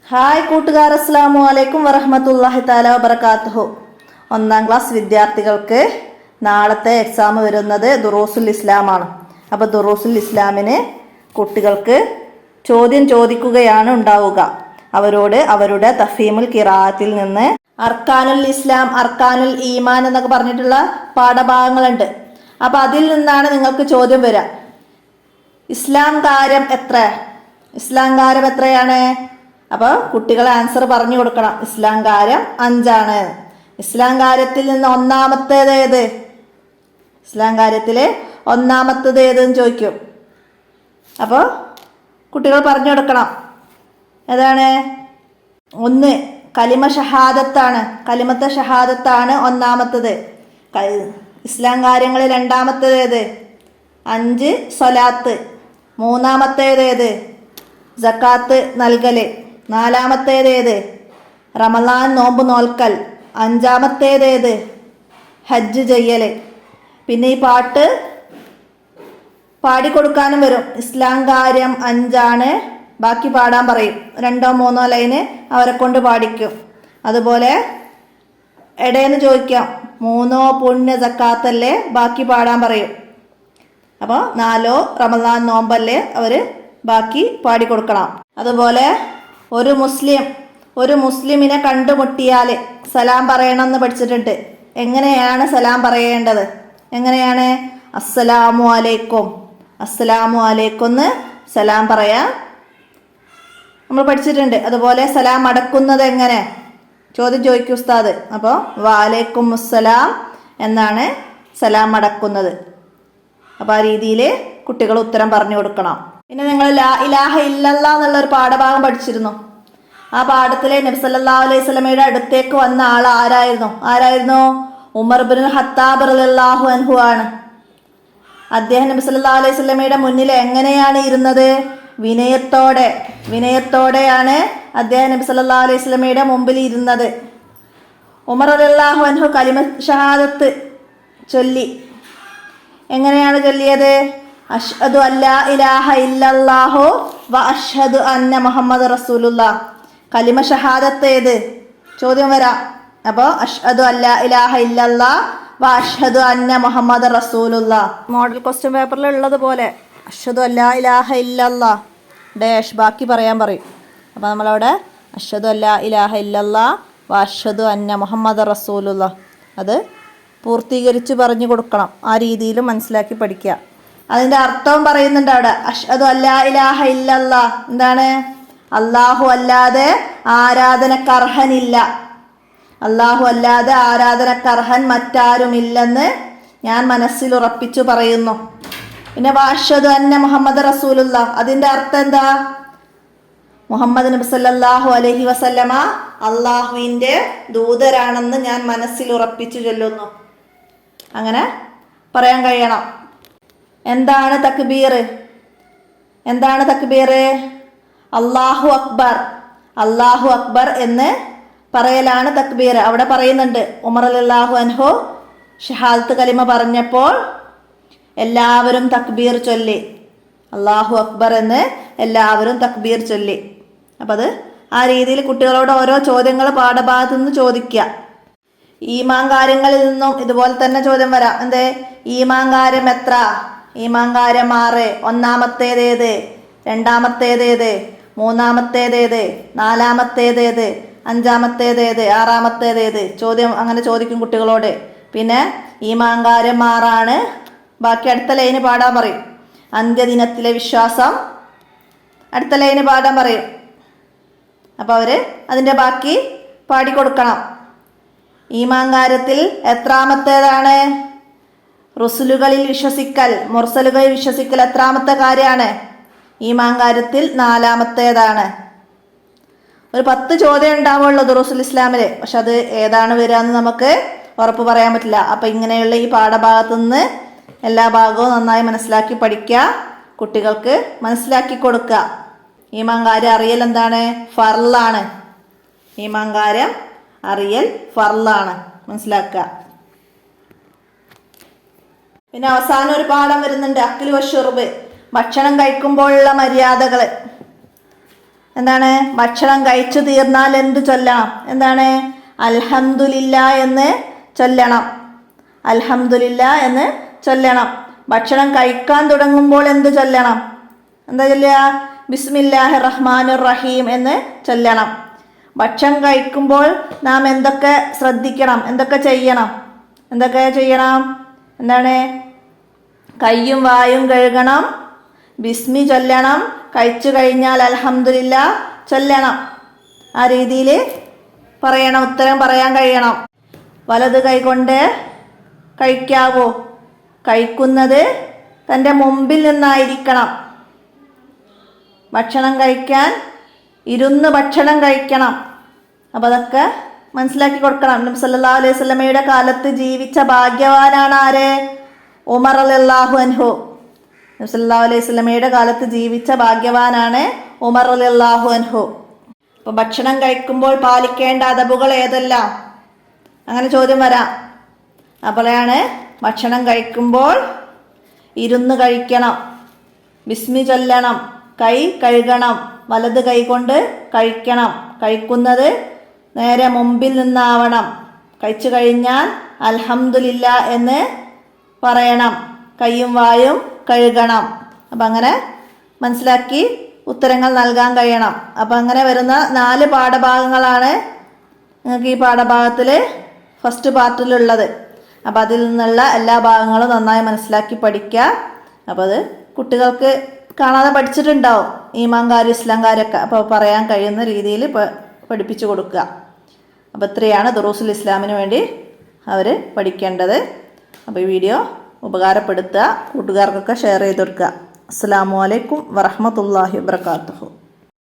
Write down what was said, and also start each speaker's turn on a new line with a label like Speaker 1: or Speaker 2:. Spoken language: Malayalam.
Speaker 1: ഹായ് കൂട്ടുകാർ, അസ്സലാമു അലൈക്കും വറഹ്മത്തുള്ളാഹി തആല വബറകാതുഹു. ഒന്നാം ക്ലാസ് വിദ്യാർത്ഥികൾക്ക് നാളത്തെ എക്സാം വരുന്നത് ദുറൂസുൽ ഇസ്ലാമാണ്. അപ്പോൾ ദുറൂസുൽ ഇസ്ലാമിന് കുട്ടികൾക്ക് ചോദ്യം ചോദിക്കുകയാണ് ഉണ്ടാവുക. അവരോട് അവരുടെ തഫീമുൽ ഖിറാഅത്തിൽ നിന്ന് അർക്കാനുൽ ഇസ്ലാം, അർക്കാനുൽ ഈമാൻ എന്നൊക്കെ പറഞ്ഞിട്ടുള്ള പാഠഭാഗങ്ങളുണ്ട്. അപ്പോൾ അതിൽ നിന്നാണ് നിങ്ങൾക്ക് ചോദ്യം വരിക. ഇസ്ലാം കാര്യം എത്രയാണ്? അപ്പോൾ കുട്ടികൾ ആൻസർ പറഞ്ഞു കൊടുക്കണം. ഇസ്ലാം കാര്യം 5 ഇസ്ലാം കാര്യത്തിൽ നിന്ന് ഒന്നാമത്തേത് ഏത്? ഇസ്ലാം കാര്യത്തിൽ ഒന്നാമത്തേത് ഏതെന്ന് ചോദിക്കും. അപ്പോൾ കുട്ടികൾ പറഞ്ഞു കൊടുക്കണം. ഏതാണ്? 1 കലിമ ഷഹാദത്താണ്. കലിമത്തെ ഷഹാദത്താണ് ഒന്നാമത്തേത്. ഇസ്ലാം കാര്യങ്ങളിൽ രണ്ടാമത്തേത് ഏത്? 5 സ്വലാത്ത്. മൂന്നാമത്തേത് ഏത്? സക്കാത്ത് നൽകല്. നാലാമത്തേത് ഏത്? റമളാൻ നോമ്പ് നോൽക്കൽ. 5-ാമത്തേത് ഏത്? ഹജ്ജ് ചെയ്യല്. പിന്നെ ഈ പാട്ട് പാടിക്കൊടുക്കാനും വരും. ഇസ്ലാം കാര്യം 5 ബാക്കി പാടാൻ പറയും. 2-3 ലൈന് അവരെ കൊണ്ട് പാടിക്കും. അതുപോലെ ഇടയെന്ന് ചോദിക്കാം, 3 പുണ്യ സക്കാത്തല്ലേ, ബാക്കി പാടാൻ പറയും. അപ്പോൾ 4 റമളാൻ നോമ്പല്ലേ, അവർ ബാക്കി പാടിക്കൊടുക്കണം. അതുപോലെ ഒരു മുസ്ലിമിനെ കണ്ടുമുട്ടിയാൽ സലാം പറയണമെന്ന് പഠിച്ചിട്ടുണ്ട്. എങ്ങനെയാണ് സലാം പറയേണ്ടത്? എങ്ങനെയാണ്? അസ്സലാമു അലൈക്കും, അസ്സലാമു അലൈക്കും എന്ന് സലാം പറയാം, നമ്മൾ പഠിച്ചിട്ടുണ്ട്. അതുപോലെ സലാം അടക്കുന്നത് എങ്ങനെ? ചോദ്യം ചോദിക്കും ഉസ്താദ്. അപ്പോൾ വഅലൈക്കും അസ്സലാം എന്നാണ് സലാം അടക്കുന്നത്. അപ്പോൾ ആ രീതിയിൽ കുട്ടികൾ ഉത്തരം പറഞ്ഞു കൊടുക്കണം. പിന്നെ നിങ്ങൾ ലാ ഇലാഹ ഇല്ലല്ലാഹ് എന്നുള്ളൊരു പാഠഭാഗം പഠിച്ചിരുന്നു. ആ പാഠത്തിലെ നബി സല്ലല്ലാഹു അലൈഹി വസല്ലമയുടെ അടുത്തേക്ക് വന്ന ആൾ ആരായിരുന്നു? ഉമർ ഇബ്നുൽ ഖത്താബ് റളിയല്ലാഹു അൻഹു ആണ്. അദ്ദേഹം നബി സല്ലല്ലാഹു അലൈഹി വസല്ലമയുടെ മുന്നിൽ എങ്ങനെയാണ് ഇരുന്നത്? വിനയത്തോടെയാണ് അദ്ദേഹം നബി സല്ലല്ലാഹു അലൈഹി വസല്ലമയുടെ മുമ്പിൽ ഇരുന്നത്. ഉമർ റളിയല്ലാഹു അൻഹു കലിമ ഷഹാദത്ത് ചൊല്ലി. എങ്ങനെയാണ് ചൊല്ലിയത്? അഷ്ഹദു അല്ലാ ഇലാഹ ഇല്ലല്ലാഹു വ അഷ്ഹദു അന്ന മുഹമ്മദ് റസൂലുള്ളാഹ്. കലിമ ഷഹാദത്ത് ഏത്? ചോദ്യം വരാം. അപ്പോൾ അഷ്ഹദു അല്ലാ ഇലാഹ ഇല്ലല്ലാഹ് വ അഷ്ഹദു അന്ന മുഹമ്മദ് റസൂലുള്ളാഹ്. മോഡൽ ക്വസ്റ്റ്യൻ പേപ്പറിൽ ഉള്ളതുപോലെ അഷ്ഹദു അല്ലാ ഇലാഹ ഇല്ലല്ലാഹ് ഡാഷ് ബാക്കി പറയാൻ പറയും. അപ്പോൾ നമ്മളവിടെ അഷ്ഹദു അല്ലാ ഇലാഹ ഇല്ലല്ലാഹ് വ അഷ്ഹദു അന്ന മുഹമ്മദ് റസൂലുള്ളാഹ് അത് പൂർത്തീകരിച്ച് പറഞ്ഞു കൊടുക്കണം. ആ രീതിയിൽ മനസ്സിലാക്കി പഠിക്കുക. അതിൻ്റെ അർത്ഥവും പറയുന്നുണ്ട് അവിടെ. അഷ്ഹദു അല്ലാ ഇലാഹ ഇല്ലല്ലാഹ് എന്താണ്? അല്ലാഹു അല്ലാതെ ആരാധനക്കർഹനില്ല. അല്ലാഹു അല്ലാതെ ആരാധനക്കർഹൻ മറ്റാരുമില്ലെന്ന് ഞാൻ മനസ്സിൽ ഉറപ്പിച്ചു പറയുന്നു. പിന്നെ വഅഷ്ഹദു അന്ന മുഹമ്മദ് റസൂലുള്ളാഹ് അതിൻ്റെ അർത്ഥം എന്താ? മുഹമ്മദ് നബി സല്ലല്ലാഹു അലൈഹി വസല്ലമ അള്ളാഹുവിൻ്റെ ദൂതരാണെന്ന് ഞാൻ മനസ്സിൽ ഉറപ്പിച്ചു ചൊല്ലുന്നു. അങ്ങനെ പറയാൻ കഴിയണം. എന്താണ് തക്ബീർ? അല്ലാഹു അക്ബർ, അല്ലാഹു അക്ബർ എന്ന് പറയലാണ് തക്ബീർ. അവിടെ പറയുന്നുണ്ട്, ഉമർ റളിയല്ലാഹു അൻഹു ഷഹാദത്ത് കലിമ പറഞ്ഞപ്പോൾ എല്ലാവരും തക്ബീർ ചൊല്ലി. അല്ലാഹു അക്ബർ എന്ന് എല്ലാവരും തക്ബീർ ചൊല്ലി. അപ്പം അത് ആ രീതിയിൽ കുട്ടികളോട് ഓരോ ചോദ്യങ്ങൾ പാഠഭാഗത്തു നിന്ന് ചോദിക്കുക. ഈമാൻ കാര്യങ്ങളിൽ നിന്നും ഇതുപോലെ തന്നെ ചോദ്യം വരാം. എന്തേ? ഈമാൻ കാര്യം എത്ര? ഈമാൻ കാര്യം 6. ഒന്നാമത്തേതേത്? രണ്ടാമത്തേതേത്? മൂന്നാമത്തേതേത്? നാലാമത്തേതേത്? 5-ാമത്തേതേത്? 6-ാമത്തേതേത്? ചോദ്യം അങ്ങനെ ചോദിക്കും കുട്ടികളോട്. പിന്നെ ഈമാൻ കാര്യം 6. ബാക്കി അടുത്ത ലൈന് പാടാൻ പറയും. അന്ത്യദിനത്തിലെ വിശ്വാസം അടുത്ത ലൈന് പാടാൻ പറയും. അപ്പോൾ അവർ അതിൻ്റെ ബാക്കി പാടിക്കൊടുക്കണം. ഈമാൻ കാര്യത്തിൽ എത്രാമത്തേതാണ്? റുസുലുകളിൽ വിശ്വസിക്കൽ, മുർസലുകളിൽ വിശ്വസിക്കൽ എത്രാമത്തെ കാര്യമാണ്? ഈമാൻ കാര്യത്തിൽ 4-ാമത്തേതാണ്. ഒരു 10 ചോദ്യം ഉണ്ടാവുള്ളൂ ദുറൂസുൽ ഇസ്ലാമിൽ. പക്ഷെ അത് ഏതാണ് വരിക എന്ന് നമുക്ക് ഉറപ്പ് പറയാൻ പറ്റില്ല. അപ്പം ഇങ്ങനെയുള്ള ഈ പാഠഭാഗത്തു നിന്ന് എല്ലാ ഭാഗവും നന്നായി മനസ്സിലാക്കി പഠിക്കുക. കുട്ടികൾക്ക് മനസ്സിലാക്കി കൊടുക്കുക. ഈമാൻ കാര്യം അറിയൽ എന്താണ്? ഫർളാണ്. ഈമാൻ കാര്യം അറിയൽ ഫർളാണ്, മനസ്സിലാക്കുക. പിന്നെ അവസാനം ഒരു പാഠം വരുന്നുണ്ട്, അക്ലു വശുർബ്, ഭക്ഷണം കഴിക്കുമ്പോഴുള്ള മര്യാദകൾ. എന്താണ്? ഭക്ഷണം കഴിച്ചു തീർന്നാൽ എന്ത് ചൊല്ലണം? എന്താണ്? അൽഹംദുലില്ലാ എന്ന് ചൊല്ലണം. അൽഹംദുലില്ലാ എന്ന് ചൊല്ലണം. ഭക്ഷണം കഴിക്കാൻ തുടങ്ങുമ്പോൾ എന്ത് ചൊല്ലണം? എന്താ ചൊല്ലുക? ബിസ്മില്ലാഹിർ റഹ്മാനിർ റഹീം എന്ന് ചൊല്ലണം. ഭക്ഷണം കഴിക്കുമ്പോൾ നാം എന്തൊക്കെ ശ്രദ്ധിക്കണം? എന്തൊക്കെ ചെയ്യണം? എന്താണ്? കയ്യും വായും കഴുകണം, ബിസ്മി ചൊല്ലണം, കഴിച്ചു കഴിഞ്ഞാൽ അൽഹംദുലില്ലാ ചൊല്ലണം. ആ രീതിയിൽ പറയണം, ഉത്തരം പറയാൻ കഴിയണം. വലത് കൈ കൊണ്ട് കഴിക്കാവൂ. കഴിക്കുന്നത് തൻ്റെ മുമ്പിൽ നിന്നായിരിക്കണം. ഭക്ഷണം കഴിക്കാൻ ഇരുന്ന് ഭക്ഷണം കഴിക്കണം. അപ്പോൾ അതൊക്കെ മനസ്സിലാക്കി കൊടുക്കണം. നബി സല്ലല്ലാഹു അലൈഹി വസല്ലമയുടെ കാലത്ത് ജീവിച്ച ഭാഗ്യവാനാണ് ആര്? ഉമർ റളിയല്ലാഹു അൻഹു. നബി സല്ലല്ലാഹു അലൈഹി വസല്ലമയുടെ കാലത്ത് ജീവിച്ച ഭാഗ്യവാനാണ് ഉമർ റളിയല്ലാഹു അൻഹു. അപ്പോൾ ഭക്ഷണം കഴിക്കുമ്പോൾ പാലിക്കേണ്ട അദബുകൾ ഏതെല്ലാം? അങ്ങനെ ചോദ്യം വരാം. അപ്പോഴാണ് ഭക്ഷണം കഴിക്കുമ്പോൾ ഇരുന്ന് കഴിക്കണം, ബിസ്മി ചൊല്ലണം, കൈ കഴുകണം, വലത് കൈ കൊണ്ട് കഴിക്കണം, കഴിക്കുന്നത് നേരെ മുമ്പിൽ നിന്നാവണം, കഴിച്ചു കഴിഞ്ഞാൽ അൽഹംദുലില്ലാ എന്ന് പറയണം, കൈയും വായും കഴുകണം. അപ്പം അങ്ങനെ മനസ്സിലാക്കി ഉത്തരങ്ങൾ നൽകാൻ കഴിയണം. അപ്പം അങ്ങനെ വരുന്ന 4 പാഠഭാഗങ്ങളാണ് നിങ്ങൾക്ക് ഈ പാഠഭാഗത്തിൽ ഫസ്റ്റ് പാർട്ടിലുള്ളത്. അപ്പം അതിൽ നിന്നുള്ള എല്ലാ ഭാഗങ്ങളും നന്നായി മനസ്സിലാക്കി പഠിക്കുക. അപ്പോൾ അത് കുട്ടികൾക്ക് കാണാതെ പഠിച്ചിട്ടുണ്ടാവും, ഈമാൻ കാര്യം ഇസ്ലാം കാര്യമൊക്കെ. അപ്പോൾ പറയാൻ കഴിയുന്ന രീതിയിൽ പഠിപ്പിച്ചു കൊടുക്കുക. അപ്പോൾ ഇത്രയാണ് ദുറൂസുൽ ഇസ്ലാമിന് വേണ്ടി അവർ പഠിക്കേണ്ടത്. അപ്പോൾ ഈ വീഡിയോ ഉപകാരപ്പെടുത്തുക, കൂട്ടുകാർക്കൊക്കെ ഷെയർ ചെയ്ത് കൊടുക്കുക. അസ്സലാമു അലൈക്കും വറഹ്മത്തുള്ളാഹി വബറകാതുഹു.